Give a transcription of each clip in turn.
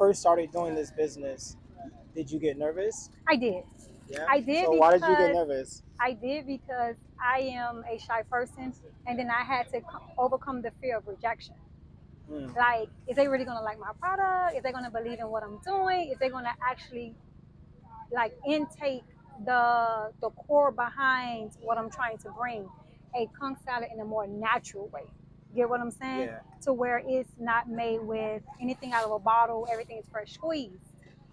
first started doing this business, did you get nervous? I did. Yeah. I did So why did you get because nervous? I am a shy person, and then I had to overcome the fear of rejection. Mm, Like, is they really gonna like my product? Is they gonna believe in what I'm doing? Is they gonna actually like intake the core behind what I'm trying to bring? A conch salad in a more natural way. Get what I'm saying? yeah. To where it's not made with anything out of a bottle, everything is fresh squeezed.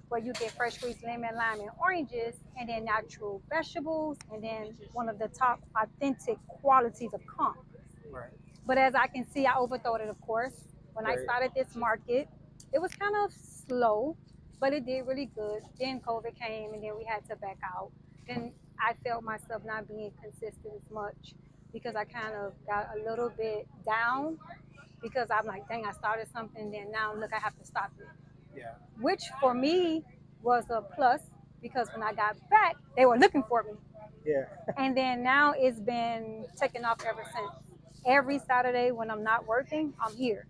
Where you get fresh squeezed lemon, lime, and oranges, and then natural vegetables, and then one of the top authentic qualities of conch. Right. But as I can see, I overthought it, of course. When I Right. started this market, it was kind of slow, but it did really good. Then COVID came, and then we had to back out. Then I felt myself not being consistent as much because I kind of got a little bit down because I'm like, dang, I started something, then now look, I have to stop it. Yeah. Which for me was a plus because when I got back, they were looking for me. Yeah. And then now it's been taking off ever since. Every Saturday when I'm not working, I'm here.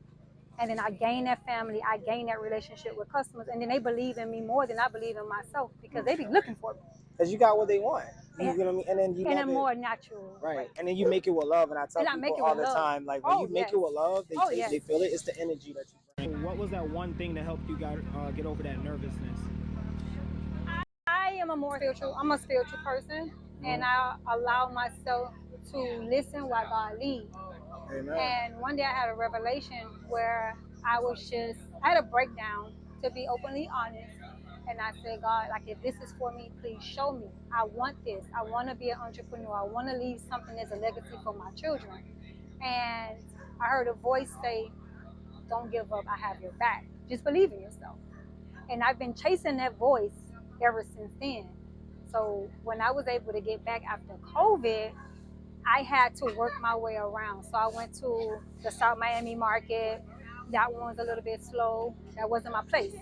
And then I gain that family, I gain that relationship with customers, and then they believe in me more than I believe in myself because they be looking for me. Because you got what they want. You And, know what I mean? And then you in a love it. more natural Right. way. And then you make it with love. And I tell And I people make it all with the love. time, like when Oh, you make yes. it with love, they Oh, taste, yes. they feel it. It's the energy that you bring. What was that one thing that helped you get over that nervousness? I am I'm a spiritual person, and I allow myself to listen while God leads. Amen. And one day I had a revelation where I had a breakdown, to be openly honest. And I said, God, like, if this is for me, please show me. I want this. I want to be an entrepreneur. I want to leave something as a legacy for my children. And I heard a voice say, don't give up. I have your back. Just believe in yourself. And I've been chasing that voice ever since then. So when I was able to get back after COVID, I had to work my way around. So I went to the South Miami market. That one was a little bit slow. That wasn't my place.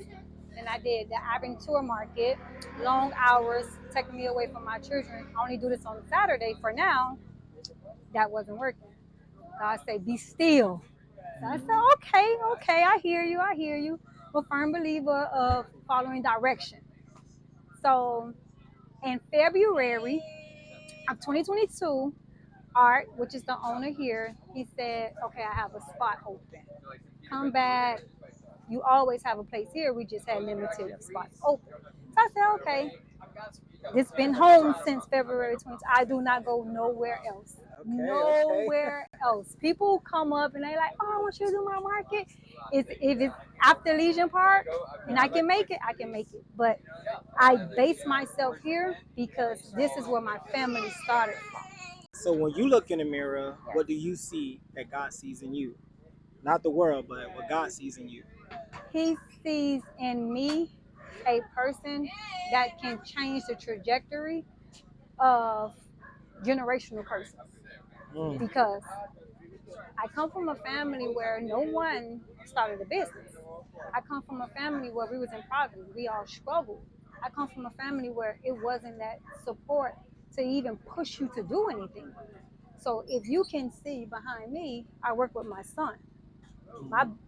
And I did the Aventura market, long hours, taking me away from my children. I only do this on Saturday for now. That wasn't working. God said, be still. So I said, okay, okay, I hear you. I'm a firm believer of following direction. So in February of 2022, Art, which is the owner here, he said, okay, I have a spot open. Come back. You always have a place here. We just had limited of spots open. So I said, okay. It's been home since February 20th. I do not go nowhere else. Okay. Okay. Nowhere else. People come up and they like, oh, I want you to do my market. If it's after Legion Park and I can make it, I can make it. But I base myself here because this is where my family started from. So when you look in the mirror, what do you see that God sees in you? Not the world, but what God sees in you. He sees in me a person that can change the trajectory of generational curses. Mm. Because I come from a family where no one started a business. I come from a family where we was in poverty. We all struggled. I come from a family where it wasn't that support to even push you to do anything. So if you can see behind me, I work with my son.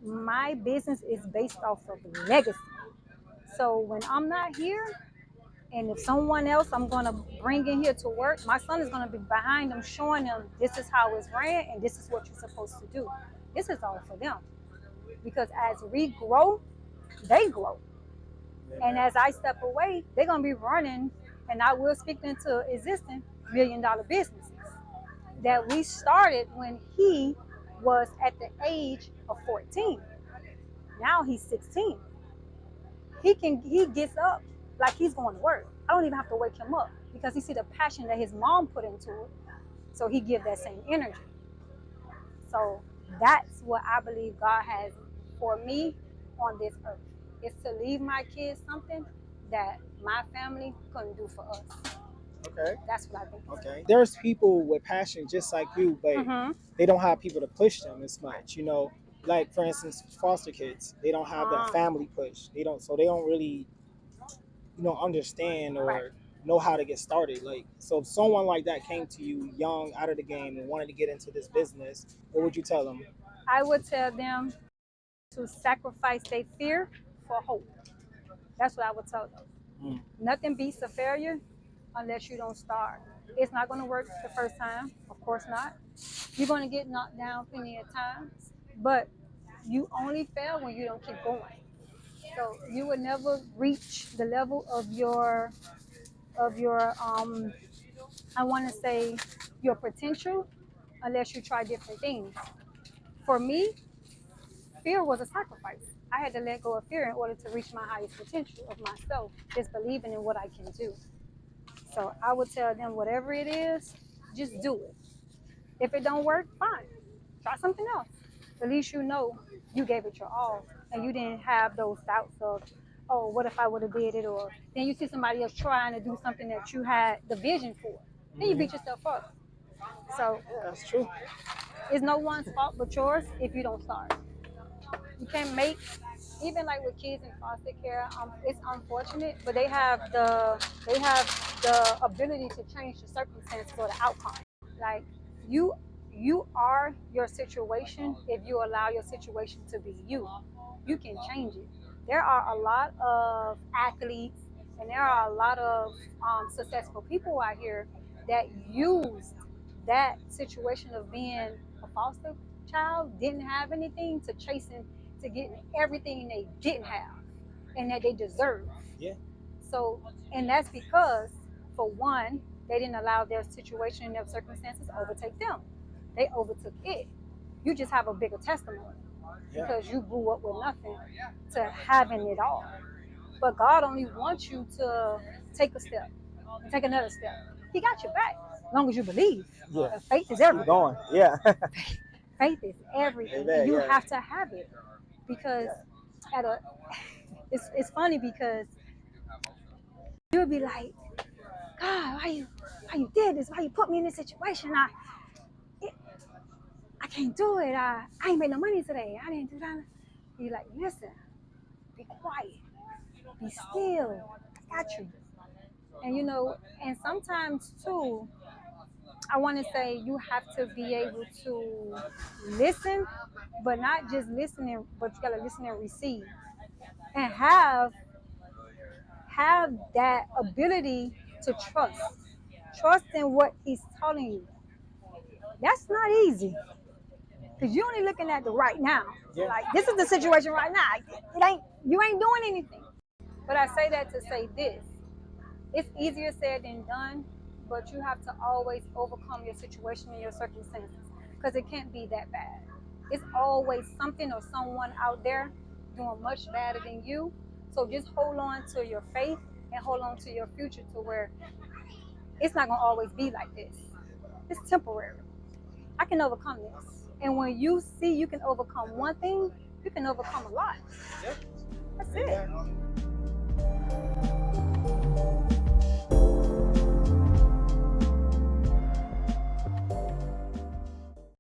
My business is based off of legacy. So when I'm not here, and if someone else I'm gonna bring in here to work, my son is gonna be behind them, showing them this is how it's ran and this is what you're supposed to do. This is all for them because as we grow, they grow, and as I step away, they're gonna be running, and I will speak into existing $1 million businesses that we started when he was at the age of 14. Now he's 16. He gets up like he's going to work. I don't even have to wake him up because he see the passion that his mom put into it. So he give that same energy. So that's what I believe God has for me on this earth. Is to leave my kids something that my family couldn't do for us. Okay. That's what I think. Okay. There's people with passion just like you, but Mm-hmm. they don't have people to push them as much. Like for instance, foster kids, they don't have that Uh, family push. They don't really, understand right. or know how to get started. Like, so if someone like that came to you young, out of the game, and wanted to get into this business, what would you tell them? I would tell them to sacrifice their fear for hope. That's what I would tell them. Nothing beats a failure unless you don't start. It's not going to work the first time, of course not. You're going to get knocked down plenty of times, but you only fail when you don't keep going. So you would never reach the level of your I want to say your potential unless you try different things. For me, fear was a sacrifice. I had to let go of fear in order to reach my highest potential of myself, just believing in what I can do. So I would tell them whatever it is, just do it. If it don't work, fine. Try something else. At least you know you gave it your all and you didn't have those doubts of, oh, what if I would have did it? Or then you see somebody else trying to do something that you had the vision for. Then you beat yourself up. So Yeah, that's true. it's no one's fault but yours if you don't start. You can't make, even like with kids in foster care, it's unfortunate, but they have the ability to change the circumstances or the outcome. Like you you are your situation. If you allow your situation to be you, you can change it. There are a lot of athletes and there are a lot of successful people out here that used that situation of being a foster child, didn't have anything, to chasing to getting everything they didn't have and that they deserve. Yeah. So, and that's because, for one, they didn't allow their situation and their circumstances overtake them. They overtook it. You just have a bigger testimony Yeah. because you grew up with nothing to having it all. But God only wants you to take a step, and take another step. He got your back as long as you believe. Yeah. Faith is Keep everything. going. Yeah. Faith is everything. Amen, And you yeah. have to have it because at a it's funny because you'll be like, God, why you did this? Why you put me in this situation? It, I can't do it. I ain't made no money today. I didn't do that. You're like, listen, be quiet, be still. I got you. And and sometimes too, I want to say you have to be able to listen, but not just listening, but you gotta listen and receive, and have that ability to trust in what he's telling you. That's not easy because you're only looking at the right now. Yeah. Like this is the situation right now. It ain't you ain't doing anything. But I say that to say this: it's easier said than done. But you have to always overcome your situation and your circumstances because it can't be that bad. It's always something or someone out there doing much better than you. So just hold on to your faith and hold on to your future to where it's not gonna always be like this. It's temporary. I can overcome this. And when you see you can overcome one thing, you can overcome a lot. Yep. That's Amen. it.